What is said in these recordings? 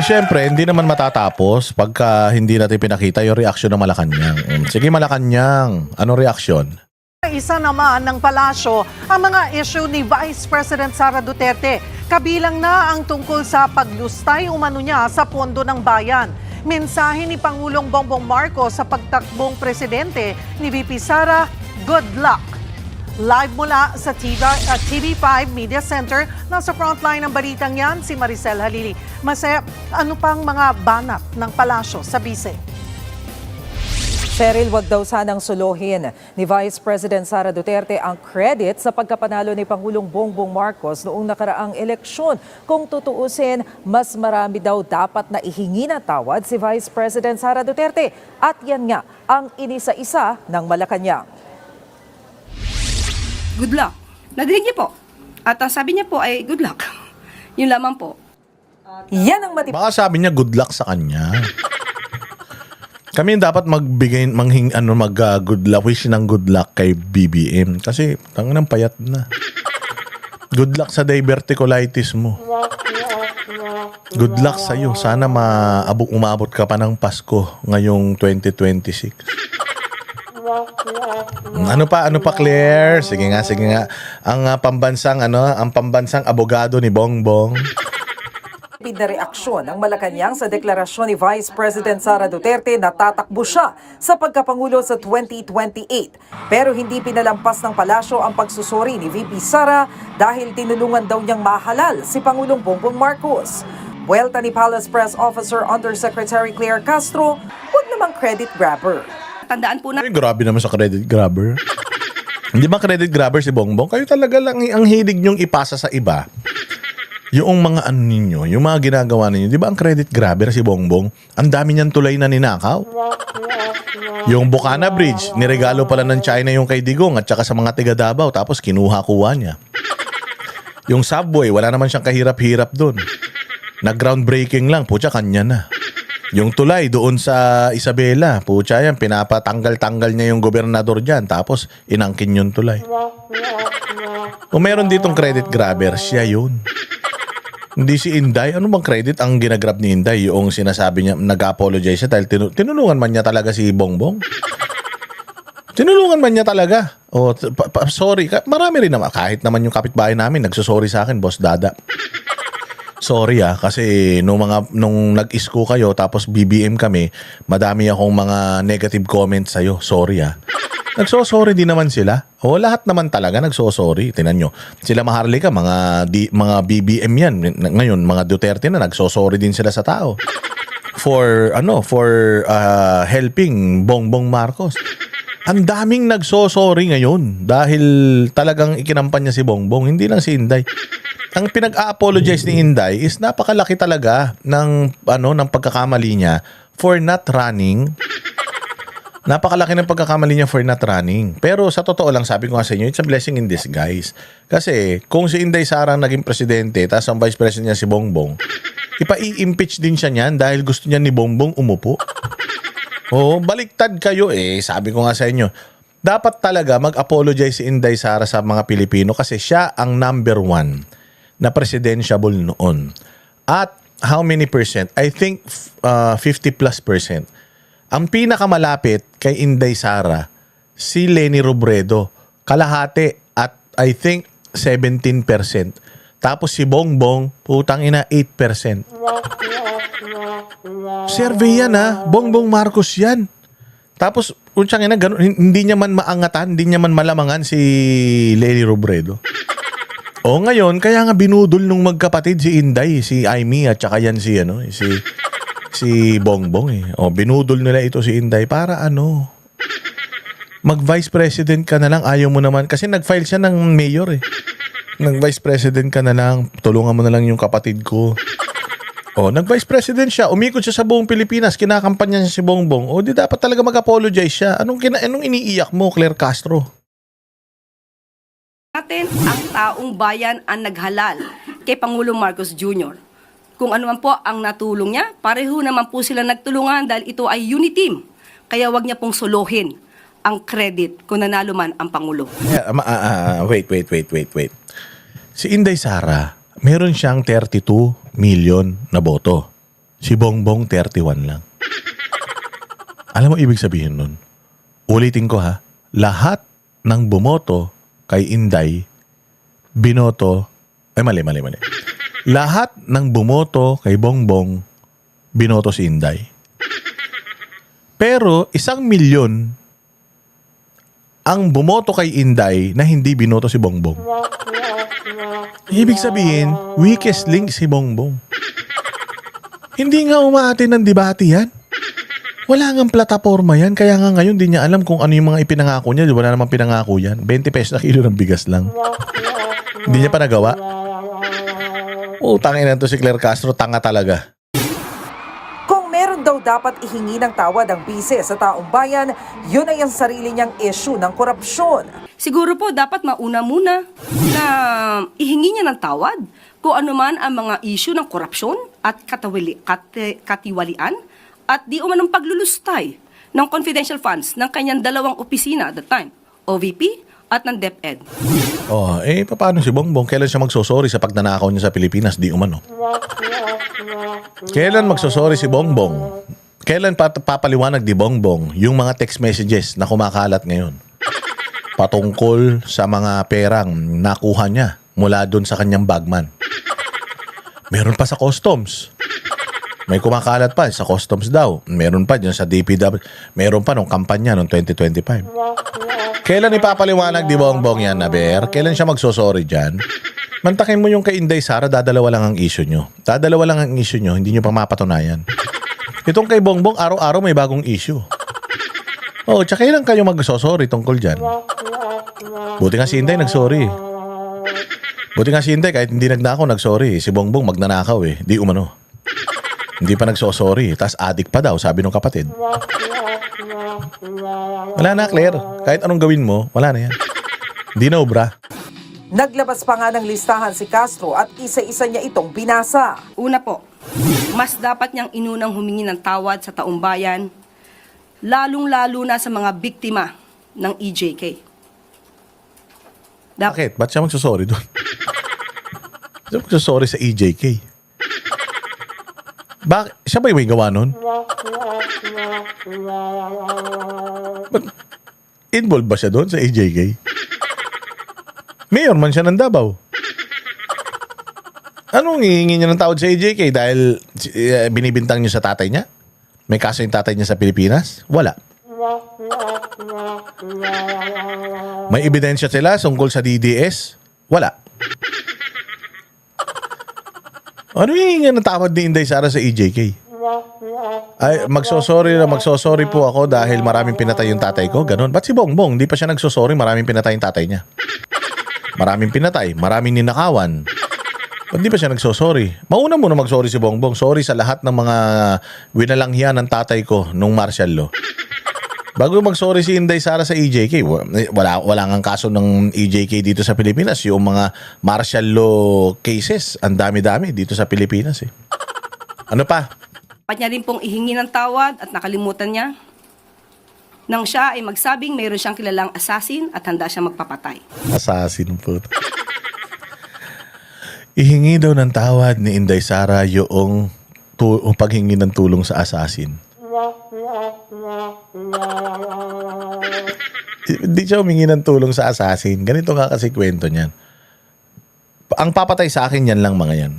Siyempre, hindi naman matatapos pagka hindi natin pinakita yung reaksyon ng Malacanang. Sige, Malacanang, anong reaksyon? Isa naman ng palasyo ang mga issue ni Vice President Sara Duterte. Kabilang na ang tungkol sa paglustay umano niya sa pondo ng bayan. Mensahe ni Pangulong Bongbong Marcos sa pagtakbong presidente ni VP Sara, good luck. Live mula sa TV5 Media Center, nasa frontline ng balitang yan si Maricel Halili. Mase, ano pang mga banat ng palasyo sa bise? Cheryl, wag daw sanang suluhin ni Vice President Sara Duterte ang credit sa pagkapanalo ni Pangulong Bongbong Marcos noong nakaraang eleksyon. Kung tutuusin, mas marami daw dapat na ihingi na tawad si Vice President Sara Duterte. At yan nga ang inisa-isa ng Malacanang. Good luck. Nadinig niyo po. At ang sabi niya po ay good luck. Yun lamang po. Yan ang matibay. Baka sabi niya good luck sa kanya. Kami yung dapat magbigay, good luck, wish ng good luck kay BBM. Kasi, tangan ng payat na. Good luck sa diverticulitis mo. Good luck sa'yo. Sana umabot ka pa ng Pasko ngayong 2026. Ano pa, Claire? Sige nga. Ang pambansang abogado ni Bongbong. Na reaksyon ng Malacanang sa deklarasyon ni Vice President Sara Duterte na tatakbo siya sa pagkapangulo sa 2028. Pero hindi pinalampas ng palasyo ang pagsusuri ni VP Sara dahil tinulungan daw niyang mahalal si Pangulong Bongbong Marcos. Buwelta ni Palace Press Officer Undersecretary Claire Castro, huwag namang credit grabber. Tandaan po na Ay, grabe naman sa credit grabber. Hindi ba credit grabber si Bongbong? Kayo talaga lang ang hilig niyong ipasa sa iba. Yung mga ninyo, yung mga ginagawa ninyo, di ba ang credit grabber si Bongbong? Ang dami niyang tulay na ninakaw. Yung Bukana Bridge, niregalo pala ng China yung kay Digong at saka sa mga tiga Davao, tapos kinuha-kuha niya. Yung subway, wala naman siyang kahirap-hirap doon. Nag-groundbreaking lang, putya, kanya na. Yung tulay doon sa Isabela, putya yan, pinapatanggal-tanggal niya yung gobernador dyan, tapos inangkin yung tulay. Kung meron ditong credit grabber, siya yun. Hindi si Inday. Ano bang credit ang ginagrab ni Inday? Yung sinasabi niya, nag-apologize siya dahil tinulungan man niya talaga si Bongbong. Tinulungan man niya talaga. Oh, sorry. Marami rin naman. Kahit naman yung kapitbahay namin, nagsusorry sa akin, Boss Dada. Sorry kasi nung nag-isko kayo tapos BBM kami, madami akong mga negative comments sa'yo. Sorry Nagsosorry din naman sila. O lahat naman talaga nagsosorry. Tingnan nyo. Sila Maharlika, mga BBM yan. Ngayon, mga Duterte na nagsosorry din sila sa tao. For helping Bongbong Marcos. Ang daming nagsosorry ngayon dahil talagang ikinampan niya si Bongbong. Hindi lang si Inday. Ang pinag-a-apologize ni Inday is napakalaki talaga ng pagkakamali niya for not running. Napakalaki ng pagkakamali niya for not running. Pero sa totoo lang, sabi ko nga sa inyo, it's a blessing in disguise. Kasi kung si Inday Sara naging presidente, tapos ang vice president niya si Bongbong, ipa-i-impeach din siya niyan dahil gusto niya ni Bongbong umupo. Oo, baliktad kayo sabi ko nga sa inyo. Dapat talaga mag-apologize si Inday Sara sa mga Pilipino kasi siya ang number 1 na presidentiable noon. At how many percent? I think 50+%. Ang pinakamalapit kay Inday Sara, si Leni Robredo, kalahati at I think 17%. Tapos si Bongbong, putang ina, 8%. Survey yan Bongbong Marcos yan. Tapos, putsang ina, hindi niya man maangatan, hindi niya man malamangan si Leni Robredo. O ngayon, kaya nga binudol nung magkapatid si Inday, si Aimee at saka yan si Bongbong O binudol nila ito si Inday para mag-vice president ka na lang, ayaw mo naman kasi nag-file siya ng mayor nag-vice president ka na lang, tulungan mo na lang yung kapatid ko. Nag-vice president siya, umikot siya sa buong Pilipinas, kinakampanya niya si Bongbong. Di dapat talaga mag-apologize siya. Anong iniiyak mo, Claire Castro? natin ang taong bayan ang naghalal kay Pangulong Marcos Jr. Kung ano man po ang natulong niya, pareho naman po sila nagtulungan dahil ito ay unity team. Kaya wag niya pong suluhin ang credit kung nanalo man ang Pangulo. Wait. Si Inday Sara, meron siyang 32 million na boto. Si Bongbong 31 lang. Alam mo ibig sabihin nun? Ulitin ko ha. Lahat ng bumoto kay Inday, binoto, mali. Lahat ng bumoto kay Bongbong, binoto si Inday. Pero 1 milyon ang bumoto kay Inday na hindi binoto si Bongbong. Ibig sabihin, weakest link si Bongbong. Hindi nga umaatin ng debate yan. Wala nga plataforma yan. Kaya nga ngayon, di niya alam kung ano yung mga ipinangako niya. Wala namang pinangako yan. 20 pesos na kilo ng bigas lang. Hindi niya pa nagawa. Tangin na to si Claire Castro. Tanga talaga. Kung meron daw dapat ihingi ng tawad ang bise sa taong bayan, yun ay ang sarili niyang issue ng korupsyon. Siguro po dapat mauna muna na ihingi niya ng tawad kung ano man ang mga issue ng korupsyon at katiwalian at di umanong paglulustay ng confidential funds ng kanyang 2 opisina at the time, OVP at ng DepEd. Paano si Bongbong? Kailan siya magsosorry sa pagnanakaw niya sa Pilipinas? Di umano. Kailan magsosorry si Bongbong? Kailan papaliwanag di Bongbong yung mga text messages na kumakalat ngayon? Patungkol sa mga perang nakuha niya mula doon sa kanyang bagman. Meron pa sa customs. May kumakalat pa sa customs daw. Meron pa dyan sa DPW. Meron pa nung kampanya noong 2025. Kailan ipapaliwanag di Bongbong yan, Naber? Kailan siya magsosorry dyan? Mantakin mo yung kay Inday Sara, dadalawa lang ang issue nyo. Dadalawa lang ang issue nyo, hindi nyo pa mapatunayan. Itong kay Bongbong, araw-araw may bagong issue. Tsaka kailan kayo magsosorry tungkol dyan? Buti nga si Inday nagsorry. Buti nga si Inday, kahit hindi nagnakaw, nagsorry. Si Bongbong magnanakaw Di umano. Hindi pa nagsosorry. Tas adik pa daw, sabi ng kapatid. Wala na, Claire. Kahit anong gawin mo, wala na yan. Hindi na obra. Naglabas pa nga ng listahan si Castro at isa-isa niya itong binasa. Una po, mas dapat niyang inunang humingi ng tawad sa taong bayan, lalong-lalo na sa mga biktima ng EJK. Bakit? Ba't siya magsosorry doon? Siya magsosorry sa EJK. Bakit? Siya ba yung may gawa nun? Involved ba siya doon sa EJK? Mayor man siya ng Davao. Anong hihingi niya ng tawad sa EJK? Dahil binibintang niya sa tatay niya? May kaso yung tatay niya sa Pilipinas? Wala. May ebidensya sila tungkol sa DDS? Wala. Ano hihingi ng tawad ni Inday Sara sa EJK? Ay, magsosorry po ako dahil maraming pinatay yung tatay ko. Ganon. Ba't si Bongbong? Hindi pa siya nagsosorry, maraming pinatay yung tatay niya. Maraming pinatay, maraming ninakawan. Ba't di pa siya nagsosorry? Mauna muna magsorry si Bongbong. Sorry sa lahat ng mga winalanghian ng tatay ko nung martial law. Bago magsorry si Inday Sara sa EJK, wala ngang kaso ng EJK dito sa Pilipinas. Yung mga martial law cases, ang dami-dami dito sa Pilipinas Ano pa? Dapat niya rin pong ihingi ng tawad at nakalimutan niya nang siya ay magsabing mayroon siyang kilalang assassin at handa siyang magpapatay. Assassin po. Ihingi daw ng tawad ni Inday Sara yung paghingi ng tulong sa assassin. Hindi siya humingi ng tulong sa assassin. Ganito nga kasi kwento niyan. Ang papatay sa akin yan lang mga yan.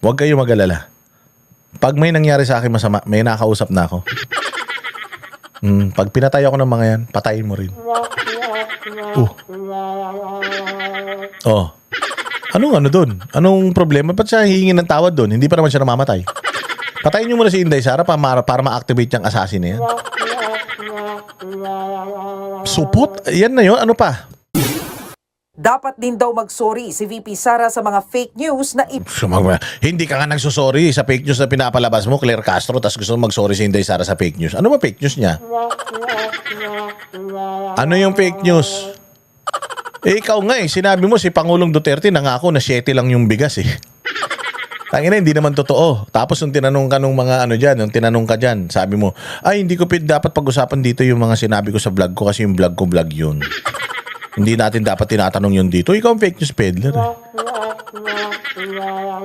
Huwag kayo mag-alala. Pag may nangyari sa akin masama, may nakausap na ako. Pag pinatay ako ng mga yan, patayin mo rin. Anong doon? Anong problema? Ba't siya hihingi ng tawad doon? Hindi pa naman siya namamatay. Patayin niyo muna si Inday Sara para ma-activate yung assassin na yan. Supot? Yan na yun. Ano pa? Dapat din daw magsorry si VP Sara sa mga fake news na Hindi ka nga nagsusorry sa fake news na pinapalabas mo, Claire Castro, tapos gusto mo magsorry si Inday Sara sa fake news. Ano ba fake news niya? Ano yung fake news? Ikaw nga sinabi mo si Pangulong Duterte nangako na 7 lang yung bigas Tangina, hindi naman totoo. Tapos yung tinanong ka nung mga yung tinanong ka dyan, sabi mo, ay hindi ko dapat pag-usapan dito yung mga sinabi ko sa vlog ko kasi yung vlog ko vlog yun. Hindi natin dapat tinatanong yun dito. Ikaw ang fake news peddler.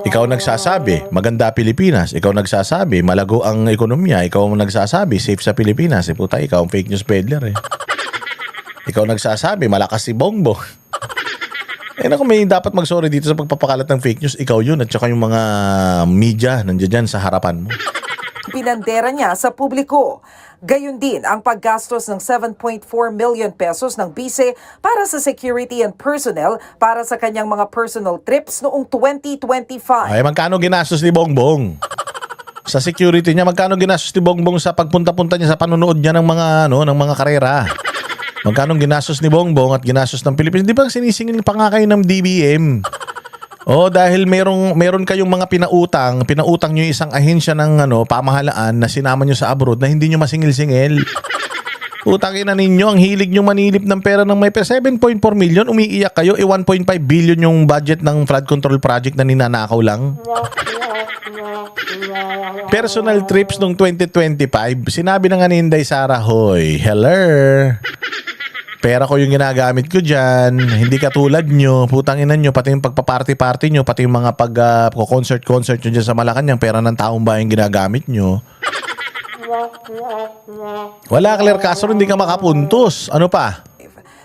Ikaw nagsasabi, maganda Pilipinas. Ikaw nagsasabi, malago ang ekonomiya. Ikaw ang nagsasabi, safe sa Pilipinas. Puta, ikaw ang fake news peddler Ikaw nagsasabi, malakas si Bongbong. Naku, may dapat mag-sorry dito sa pagpapakalat ng fake news. Ikaw yun at saka yung mga media nandiyan dyan sa harapan mo. Pinandera niya sa publiko. Gayun din ang paggastos ng 7.4 million pesos ng bise para sa security and personnel para sa kanyang mga personal trips noong 2025. Ay, magkano ginastos ni Bongbong? Sa security niya, magkano ginastos ni Bongbong sa pagpunta-punta niya sa panonood niya ng mga ng mga karera? Magkano ginastos ni Bongbong at ginastos ng Pilipinas? Di ba sinisingil pa nga kayo ng DBM? Dahil meron kayong mga pinautang niyo isang ahensya ng pamahalaan na sinama niyo sa abroad na hindi niyo masingil-singil. Utangin na ninyo, ang hilig niyo manilip ng pera ng may 7.4 million, umiiyak kayo, 1.5 billion yung budget ng flood control project na ninanakaw lang. Personal trips nung 2025, sinabi na nga ni Inday Sara, hoy, hello. Pera ko yung ginagamit ko dyan. Hindi katulad nyo. Putang ina nyo. Pati yung pagpa-party-party nyo. Pati yung mga pag-concert-concert nyo dyan sa Malacanang. Pera ng taong bayan ginagamit nyo. Wala, Claire Castro. Hindi ka makapuntos. Ano pa?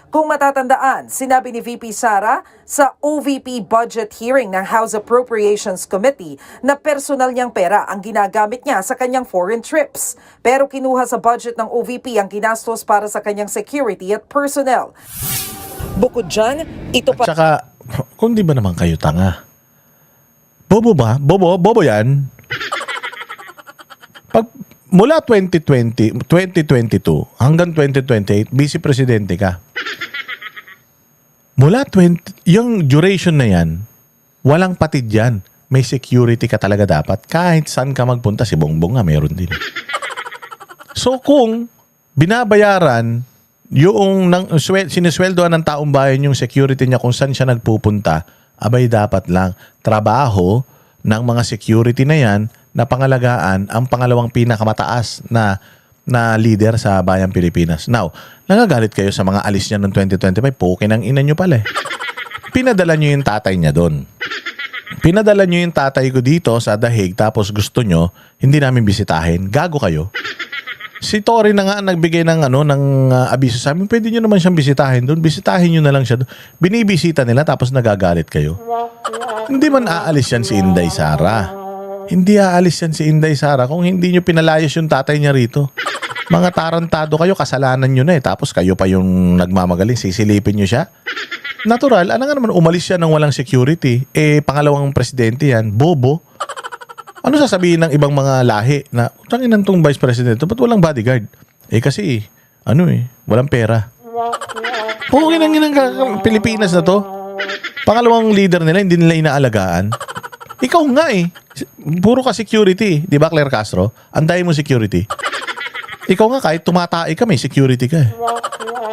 Kung matatandaan, sinabi ni VP Sara sa OVP budget hearing ng House Appropriations Committee na personal niyang pera ang ginagamit niya sa kanyang foreign trips. Pero kinuha sa budget ng OVP ang ginastos para sa kanyang security at personnel. Bukod dyan, ito pa... Tsaka, kung di ba naman kayo tanga? Bobo ba? Bobo yan? Mula 2022 hanggang 2028, vice presidente ka. Mula yung duration na yan, walang patid yan. May security ka talaga dapat. Kahit saan ka magpunta, si Bongbong nga meron din. So kung binabayaran yung sinisweldoan ng taong bayan yung security niya kung saan siya nagpupunta, abay dapat lang trabaho ng mga security na yan na pangalagaan ang pangalawang pinakamataas na leader sa bayang Pilipinas. Now, nagagalit kayo sa mga alis niya noong 2025, poke ng ina nyo pala. Pinadala nyo yung tatay niya doon. Pinadala nyo yung tatay ko dito sa Dahig tapos gusto nyo, hindi namin bisitahin. Gago kayo. Si Tory na nga nagbigay ng abiso sa amin, pwede nyo naman siyang bisitahin doon. Bisitahin nyo na lang siya doon. Binibisita nila tapos nagagalit kayo. Hindi man aalis yan si Inday Sara. Hindi aalis yan si Inday Sara kung hindi nyo pinalayas yung tatay niya rito. Mga tarantado kayo, kasalanan nyo na tapos kayo pa yung nagmamagaling, sisilipin nyo siya. Natural, ano nga naman umalis siya ng walang security. Pangalawang presidente yan, bobo. Ano sasabihin ng ibang mga lahi na, tangin ng tong vice president, ba't walang bodyguard? Kasi, walang pera. Pugin ang Pilipinas na to. Pangalawang leader nila, hindi nila inaalagaan. Ikaw nga puro ka security. Di ba, Claire Castro? Anday mo security. Ikaw nga kahit tumatai ka, may security ka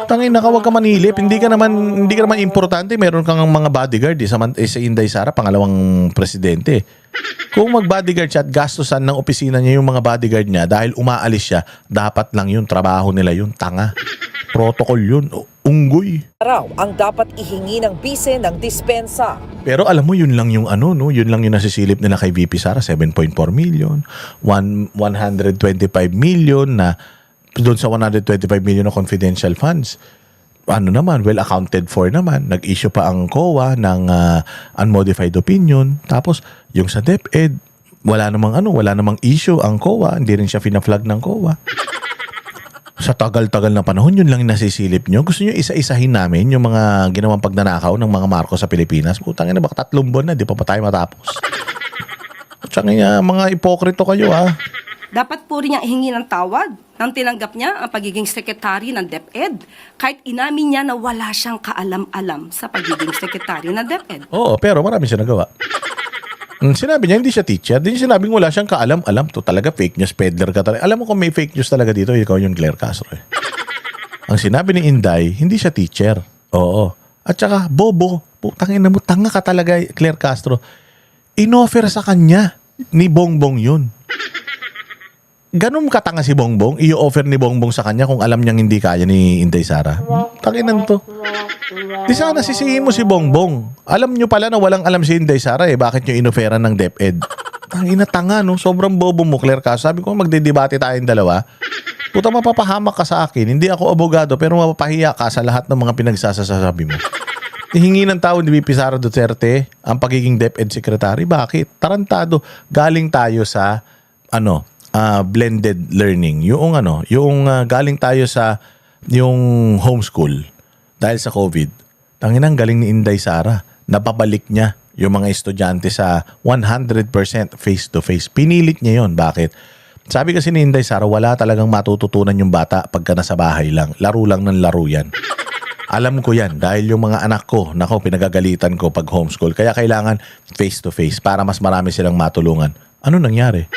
Tangin na ka, huwag ka manilip. Hindi ka naman importante. Meron kang mga bodyguard sa Inday Sara, pangalawang presidente. Kung mag-bodyguard siya at gastusan ng opisina niya yung mga bodyguard niya dahil umaalis siya, dapat lang yun, trabaho nila yun, tanga. Protocol yun, unggoy. Araw ang dapat ihingi ng bise ng dispensa. Pero alam mo, yun lang yung yun lang yung nasisilip nila kay VP Sara, 7.4 million, 125 million na doon sa 125 million na confidential funds. Well accounted for naman. Nag-issue pa ang COA ng unmodified opinion. Tapos, yung sa DepEd, wala namang issue ang COA. Hindi rin siya fina-flag ng COA. Sa tagal-tagal na panahon, yun lang yung nasisilip nyo. Gusto nyo isa-isahin namin yung mga ginawang pagnanakaw ng mga Marcos sa Pilipinas. Putang ina, baka 3 buwan na, di pa tayo matapos. Tsaka mga ipokrito kayo Dapat po rin niyang ihingi ng tawad nang tinanggap niya ang pagiging sekretary ng DepEd. Kahit inamin niya na wala siyang kaalam-alam sa pagiging sekretary ng DepEd. Oo, pero marami siya nagawa. Sinabi niya, hindi siya teacher. Hindi niya sinabing wala siyang kaalam-alam. To talaga fake news peddler ka talaga. Alam mo kung may fake news talaga dito, ikaw yung Claire Castro. Ang sinabi ni Inday, hindi siya teacher. Oo. At saka, bobo. Putangin na mo, tanga ka talaga, Claire Castro. Inoffer sa kanya ni Bongbong yun. ganun katanga si Bongbong, i-offer ni Bongbong sa kanya kung alam niyang hindi kaya ni Inday Sara. Takinan to. Di sana sisihin mo si Bongbong. Alam nyo pala na walang alam si Inday Sara bakit nyo inoferan ng DepEd? Tangina tanga no, sobrang bobo mo, Claire Castro. Sabi ko magdedebate tayong dalawa. Puta, mapapahamak ka sa akin. Hindi ako abogado pero mapapahiya ka sa lahat ng mga pinagsasasabi mo. Hihingi ng tao ni VP Sara Duterte ang pagiging DepEd Secretary. Bakit? Tarantado. Galing tayo sa blended learning. Yung galing tayo sa yung homeschool dahil sa COVID. Tanginang galing ni Inday Sara. Napabalik niya yung mga estudyante sa 100% face-to-face. Pinilit niya yon. Bakit? Sabi kasi ni Inday Sara, wala talagang matututunan yung bata pagka nasa bahay lang. Laro lang ng laro yan. Alam ko yan dahil yung mga anak ko, pinagagalitan ko pag homeschool. Kaya kailangan face-to-face para mas marami silang matulungan. Ano nangyari?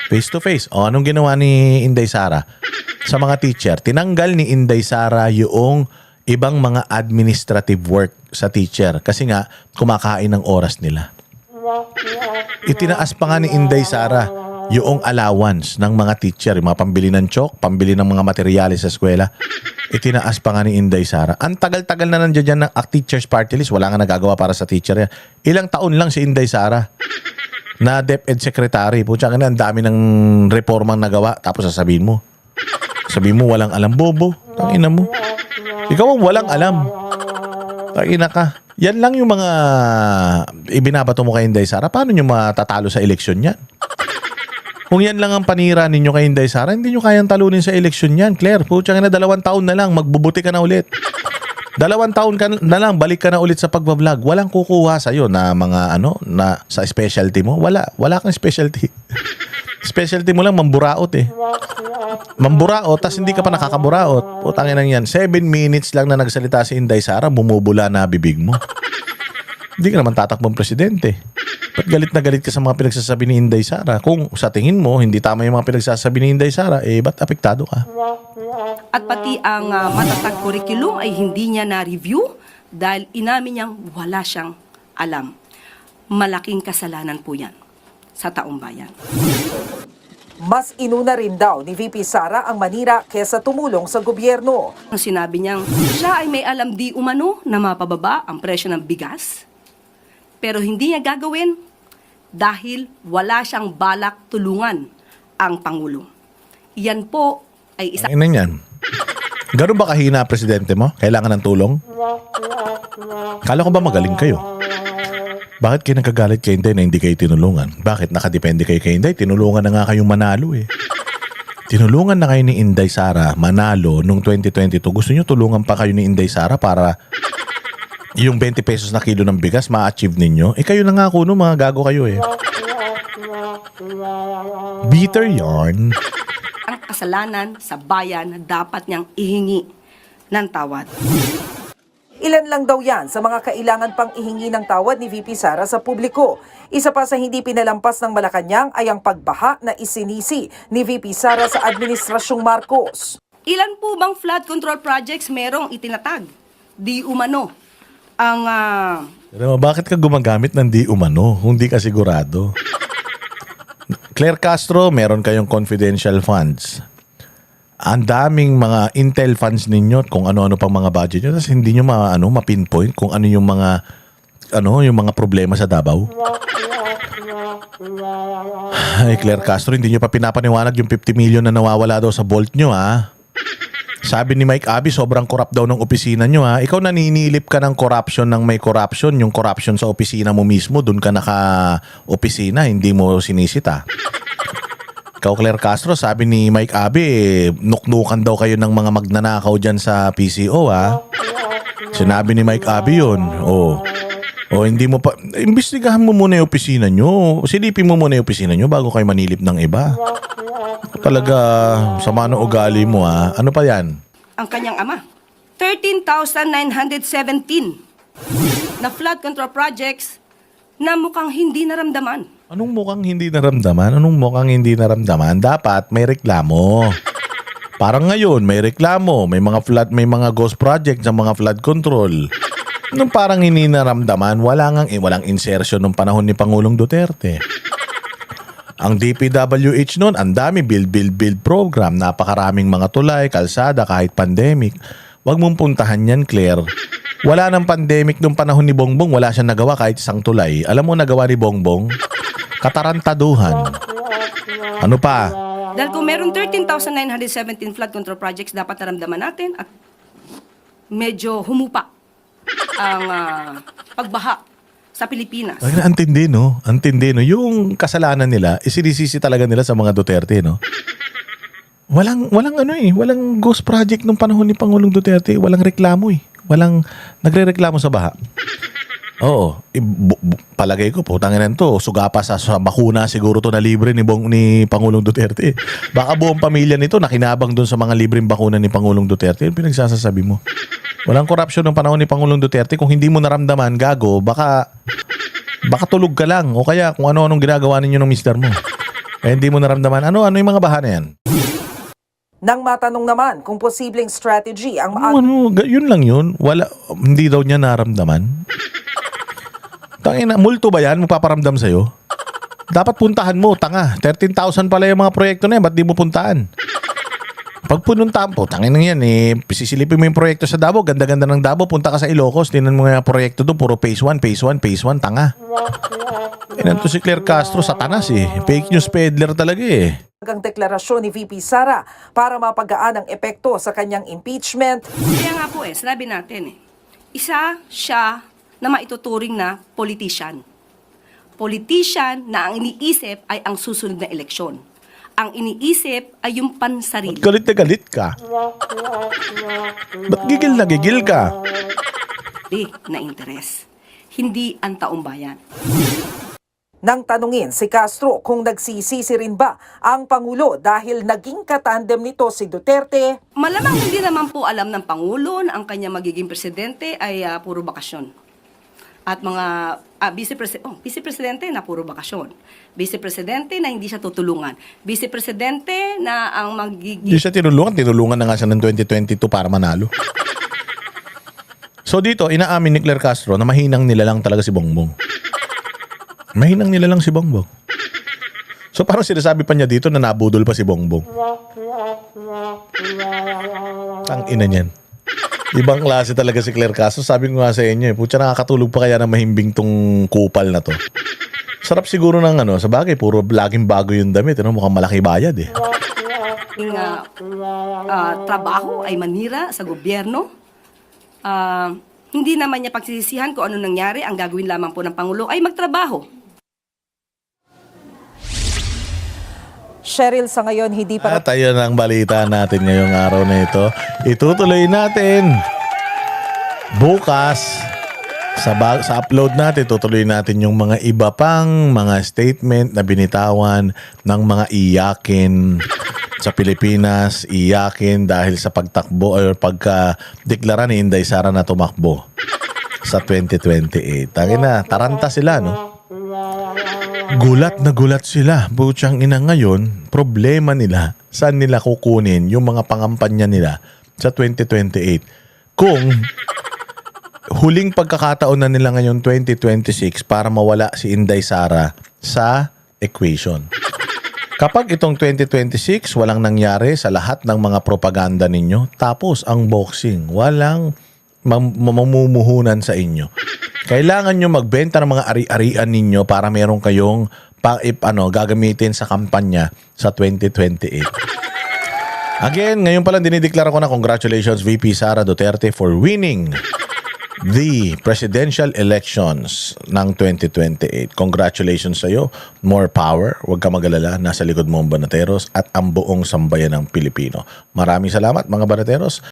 Face-to-face. O anong ginawa ni Inday Sara? Sa mga teacher, tinanggal ni Inday Sara yung ibang mga administrative work sa teacher kasi nga kumakain ng oras nila. Itinaas pa nga ni Inday Sara yung allowance ng mga teacher, yung mga pambili ng chalk, pambili ng mga materyales sa eskwela. Itinaas pa nga ni Inday Sara. Ang tagal-tagal na nandiyan dyan ng teachers party list, wala nga nagagawa para sa teacher yan. Ilang taon lang si Inday Sara na DepEd Secretary. Pucha ka na, ang dami ng reformang nagawa tapos sasabihin mo walang alam, bobo. Tangina mo. Ikaw ang walang alam. Tangina ka. Yan lang yung mga ibinabato mo kay Inday Sara. Paano nyo matatalo sa eleksyon yan? Kung yan lang ang panira ninyo kay Inday Sara, hindi nyo kayang talunin sa eleksyon yan, Claire. Pucha na, 2 taon na lang, magbubuti ka na ulit. 2 taon ka na lang, balik ka na ulit sa pagbablog. Walang kukuha sa'yo na mga na sa specialty mo. Wala kang specialty. Specialty mo lang, mamburaot Mamburaot, tas hindi ka pa nakakaburaot. Putangin lang yan. 7 minutes lang na nagsalita si Inday Sara, bumubula na bibig mo. Hindi ka naman tatakbong presidente. Ba't galit na galit ka sa mga pinagsasabi ni Inday Sara? Kung sa tingin mo, hindi tama yung mga pinagsasabi ni Inday Sara, ba't apektado ka? At pati ang matatag curriculum ay hindi niya na-review dahil inamin niyang wala siyang alam. Malaking kasalanan po yan sa taong bayan. Mas inuna rin daw ni VP Sara ang manira kesa tumulong sa gobyerno. Ang sinabi niyang siya ay may alam di umano na mapababa ang presyo ng bigas, pero hindi niya gagawin dahil wala siyang balak tulungan ang Pangulo. Yan po ay isa... Ano yan? Gano'n ba kahina presidente mo? Kailangan ng tulong? Kala ko ba magaling kayo? Bakit kayo nagkagalit kay Inday na hindi kayo tinulungan? Bakit nakadepende kayo kay Inday? Tinulungan na nga kayong manalo Tinulungan na kayo ni Inday Sara manalo nung 2022. Gusto nyo tulungan pa kayo ni Inday Sara para yung 20 pesos na kilo ng bigas ma-achieve ninyo? Kayo na nga kuno, mga gago kayo Bitter yarn. Ang kasalanan sa bayan na dapat niyang ihingi ng tawad. Ilan lang daw yan sa mga kailangan pang ihingi ng tawad ni VP Sara sa publiko. Isa pa sa hindi pinalampas ng Malacanang ay ang pagbaha na isinisi ni VP Sara sa Administrasyong Marcos. Ilan po bang flood control projects merong itinatag? Di umano. Ang Pero bakit ka gumagamit ng di umano? Hindi ka sigurado. Claire Castro, meron kayong confidential funds. Ang daming mga intel funds ninyo at kung ano-ano pang mga budget nyo, tapos hindi nyo ma-pinpoint kung ano yung mga problema sa Davao. Ay, Claire Castro, hindi nyo pa pinapaniwanag yung 50 million na nawawala daw sa vault nyo, Sabi ni Mike Abby, sobrang corrupt daw ng opisina nyo, Ikaw naninilip ka ng corruption ng may corruption. Yung corruption sa opisina mo mismo, dun ka naka-opisina, hindi mo sinisita. Ikaw, Claire Castro, sabi ni Mike Abby, nuknukan daw kayo ng mga magnanakaw dyan sa PCO, Sinabi ni Mike Abby yun. Hindi mo pa... Imbestigahan mo muna yung opisina nyo. Silipin mo muna yung opisina nyo bago kayo manilip ng iba. Talaga, sama ng ugali mo, Ano pa yan? ang kanyang ama. 13,917 na flood control projects na mukhang hindi naramdaman. Anong mukhang hindi naramdaman? Anong mukhang hindi naramdaman? Dapat may reklamo. Parang ngayon, may reklamo, may mga ghost project sa mga flood control. Nung parang hindi naramdaman, walang insertion nung panahon ni Pangulong Duterte. Ang DPWH noon, ang dami, build program, napakaraming mga tulay, kalsada, kahit pandemic. Huwag mong puntahan yan, Claire. Wala nang pandemic nung panahon ni Bongbong, wala siyang nagawa kahit isang tulay. Alam mo nagawa ni Bongbong? Katarantaduhan. Ano pa? Dahil kung meron 13,917 flood control projects, dapat naramdaman natin at medyo humupa ang pagbaha sa Pilipinas. Ay, antindi, no? Antindi, no? Yung kasalanan nila, isinisisi talaga nila sa mga Duterte, no? Walang ghost project nung panahon ni Pangulong Duterte. Walang reklamo, eh. Walang nagrereklamo sa baha. Oo. Palagay ko, putangin na to. Suga pa sa bakuna siguro to na libre ni Pangulong Duterte. Baka buong pamilya nito nakinabang doon sa mga libreng bakuna ni Pangulong Duterte. Yung pinagsasasabi mo. Walang korupsyon ng panahon ni Pangulong Duterte. Kung hindi mo naramdaman, gago, baka tulog ka lang. O kaya kung ano-anong ginagawa ninyo ng mister mo. Eh, hindi mo naramdaman. Ano yung mga baha na yan? Nang matanong naman kung posibleng strategy ang Yun lang yun. Hindi daw niya naramdaman. Tangina, multo ba yan? Magpaparamdam sa'yo? Dapat puntahan mo, tanga. 13,000 pala yung mga proyekto na yan. Ba't di mo puntahan? Pag pununtahan po, tangina yan eh. Sisilipin mo yung proyekto sa Davao. Ganda-ganda ng Davao. Punta ka sa Ilocos. Tingnan mo nga yung proyekto doon. Puro phase 1, tanga. Tingnan to si Claire Castro, satanas eh. Fake news peddler talaga eh. ang deklarasyon ni VP Sara para mapagaan ang epekto sa kanyang impeachment. Kaya nga po sinabi natin isa siya na maituturing na politician. Politician na ang iniisip ay ang susunod na eleksyon. Ang iniisip ay yung pansarili. Galit na galit ka. Ba't gigil na gigil ka? Na interes. Hindi ang taong bayan. Nang tanungin si Castro kung nagsisisi rin ba ang Pangulo dahil naging katandem nito si Duterte. Malamang hindi naman po alam ng Pangulo na ang kanya magiging presidente ay puro bakasyon. At mga vice-presidente na puro bakasyon. Vice-presidente na hindi siya tutulungan. Vice-presidente na ang magiging... Hindi siya tinulungan na nga siya ng 2022 para manalo. So dito, inaamin ni Claire Castro na mahinang nila lang talaga si Bongbong. Mahinang nila lang si Bongbong. So parang sinasabi pa niya dito na nabudol pa si Bongbong. Ang ina niyan. Ibang klase talaga si Claire Castro. Sabi ko nga sa inyo putya nakakatulog pa kaya na mahimbing tong kupal na to. Sarap siguro ng sa bagay, puro laging bago yung damit. Mukhang malaki bayad eh. Trabaho ay manira sa gobyerno. Hindi naman niya pagsisisihan kung ano nangyari. Ang gagawin lamang po ng Pangulo ay magtrabaho. Cheryl, sa ngayon hindi pa... At ayun ang balita natin ngayong araw na ito. Itutuloy natin bukas sa upload natin. Tutuloy natin yung mga iba pang mga statement na binitawan ng mga iyakin sa Pilipinas. Iyakin dahil sa pagtakbo o pagka-deklara ni Inday Sara na tumakbo sa 2028. Tangin na, taranta sila, no? Gulat na gulat sila. Butsang ina ngayon, problema nila, saan nila kukunin yung mga pangampanya nila sa 2028. Kung huling pagkakataon na nila ngayon 2026 para mawala si Inday Sara sa equation. Kapag itong 2026 walang nangyari sa lahat ng mga propaganda ninyo, tapos ang boxing, walang mamumuhunan sa inyo. Kailangan nyo magbenta ng mga ari-arian ninyo para meron kayong gagamitin sa kampanya sa 2028. Again, ngayon palang dinideklara ko na congratulations VP Sara Duterte for winning the presidential elections ng 2028. Congratulations sa iyo. More power. Huwag ka mag-alala. Nasa likod mo ang Banateros at ang buong sambayan ng Pilipino. Maraming salamat mga Banateros.